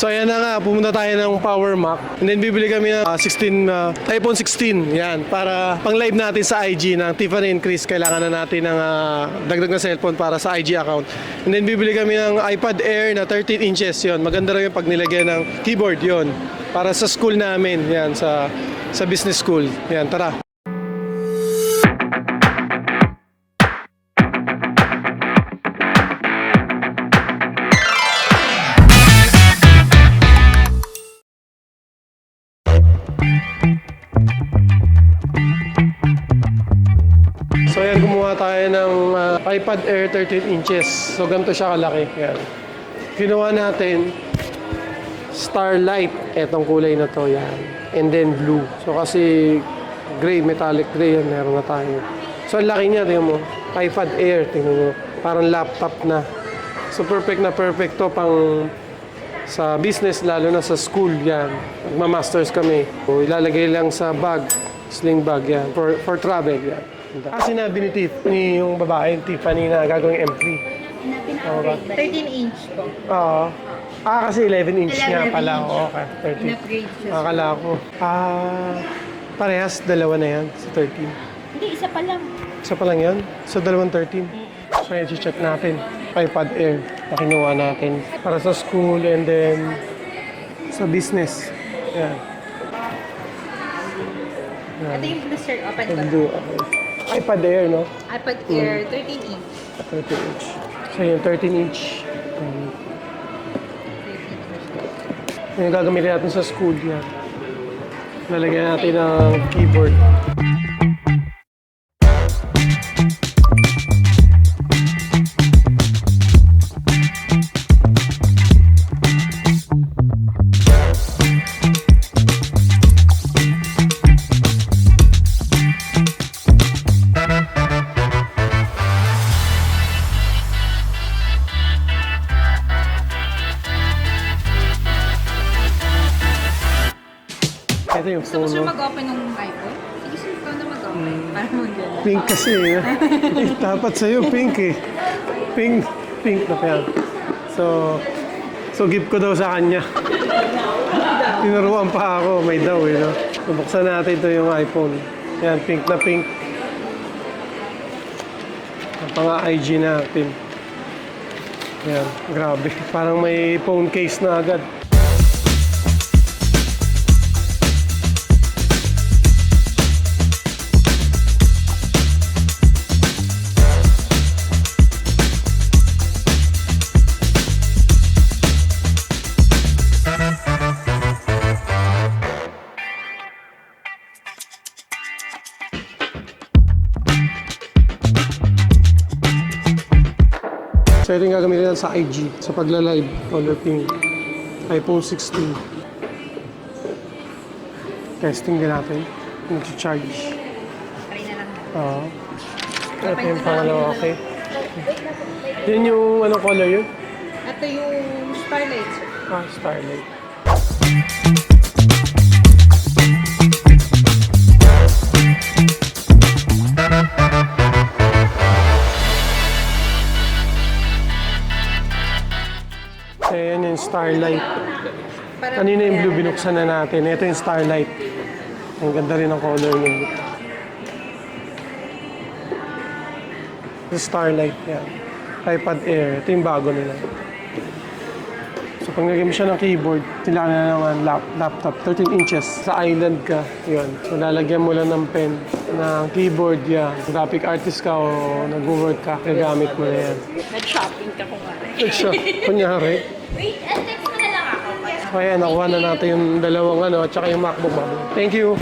So ayan na nga, pumunta tayo ng Power Mac. And then bibili kami ng iPhone 16. Yan, para pang live natin sa IG ng Tiffany and Chris. Kailangan na natin ng dagdag na cellphone para sa IG account. And then bibili kami ng iPad Air na 13 inches yon. Maganda rin yung pag nilagyan ng keyboard yon. Para sa school namin, yan, sa business school. Yan, tara. So yan, gumawa tayo ng iPad Air 13 inches. So ganito siya kalaki. Yan. Ginawa natin Starlight. Etong kulay na to, yan. And then blue. So kasi gray, metallic gray yan, meron na tayo. So ang laki niya, tingnan mo. iPad Air, tingnan mo. Parang laptop na. So perfect na perfect to pang sa business, lalo na sa school, yan. Magma-masters kami. So, ilalagay lang sa bag, sling bag, yan. For travel, yan. Kasi sinabi ni yung babae, Tiffany, na gagawing M3. Na 13 inch po. Oo. Kasi 11 inch 11 nga pala. inch. Oo, okay. 13. In-upgrade siya. Akala ko. Parehas, dalawa na yan sa 13. Hindi, isa pa lang. Isa pa lang yan? So, dalawang 13. So, yan, check natin. iPad Air na kinuha natin para sa school and then sa business. Yan. Ito yung booster open ko. Blue, okay. iPad Air, no? iPad Air 13 inch. 13 inch. So, yun, 13 inch. Yung gagamitin natin sa school yan. Lalagyan natin ng keyboard. Ito yung Gusto mo phone, siya no? mag-open ng iPhone? Sige, sir, ikaw na mag-open. Para mag-open. Pink kasi eh. Dapat sa'yo, pink eh. Pink na yan. So gift ko daw sa kanya. Tinuruan pa ako, may daw eh, no? So, buksan natin ito yung iPhone. Yan, pink na pink. Ang pang-IG natin. Yan, grabe. Parang may phone case na agad. So ito yung gagamitin natin sa IG, sa pagla-live, color pink, iPhone 16. Testing din natin, nag-charge. Try na lang. Oo. Ito yung pangalawa, okay. Yun yung anong color yun? Ito yung Starlight, sir. Starlight. Ayan yung Starlight. Kanina yung blue, binuksan na natin. Ito yung Starlight. Ang ganda rin ang color niya. Yung Starlight, yan. iPad Air. Ito yung bago nila. So pag naging mo siya ng keyboard, kailangan na naman laptop. 13 inches. Sa island ka, yun. So lalagyan mo lang ng pen, ng keyboard, yan. Graphic artist ka o nag-work ka, gagamit mo na yan. Nag-shopping ka kung Kunyari. Wait, text mo na lang ako. So ayan, nakuha na natin yung dalawang ano, at saka yung MacBook mo. Thank you.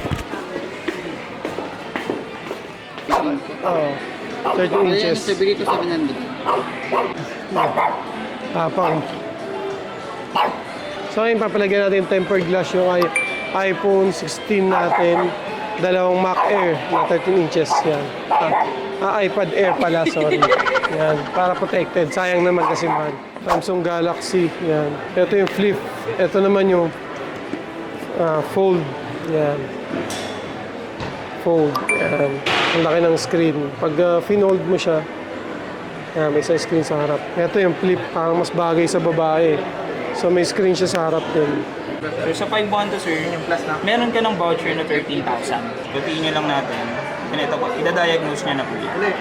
Oh, 13 inches. Bigay ko 700. Tapang. So ngayon, papalagyan natin yung tempered glass yung iPhone 16 natin. Dalawang Mac Air na 13 inches. Yan. iPad Air pala, sorry. Yan, para protected. Sayang naman kasi mahal. Samsung Galaxy. Yan. Ito yung flip. Ito naman yung fold. Yan. Fold. Yan. Ang laki ng screen. Pag finold mo siya, may sa screen sa harap. Ito yung flip. Parang mas bagay sa babae. So may screen siya sa harap din. So sa 512 sir, yung plus na, meron ka ng voucher na 13,000. Tutiin nyo lang natin. And ito po, ida-diagnose niya na po yan.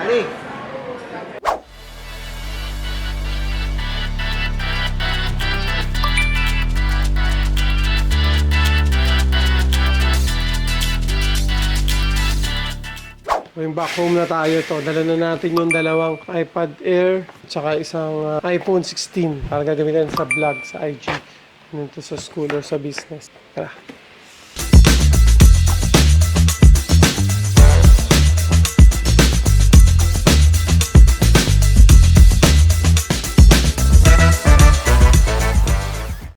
Dali. Yung back home na tayo to. Dala na natin yung dalawang iPad Air tsaka isang iPhone 16 para gagamitin sa vlog, sa IG. Nito sa school or sa business. Tara.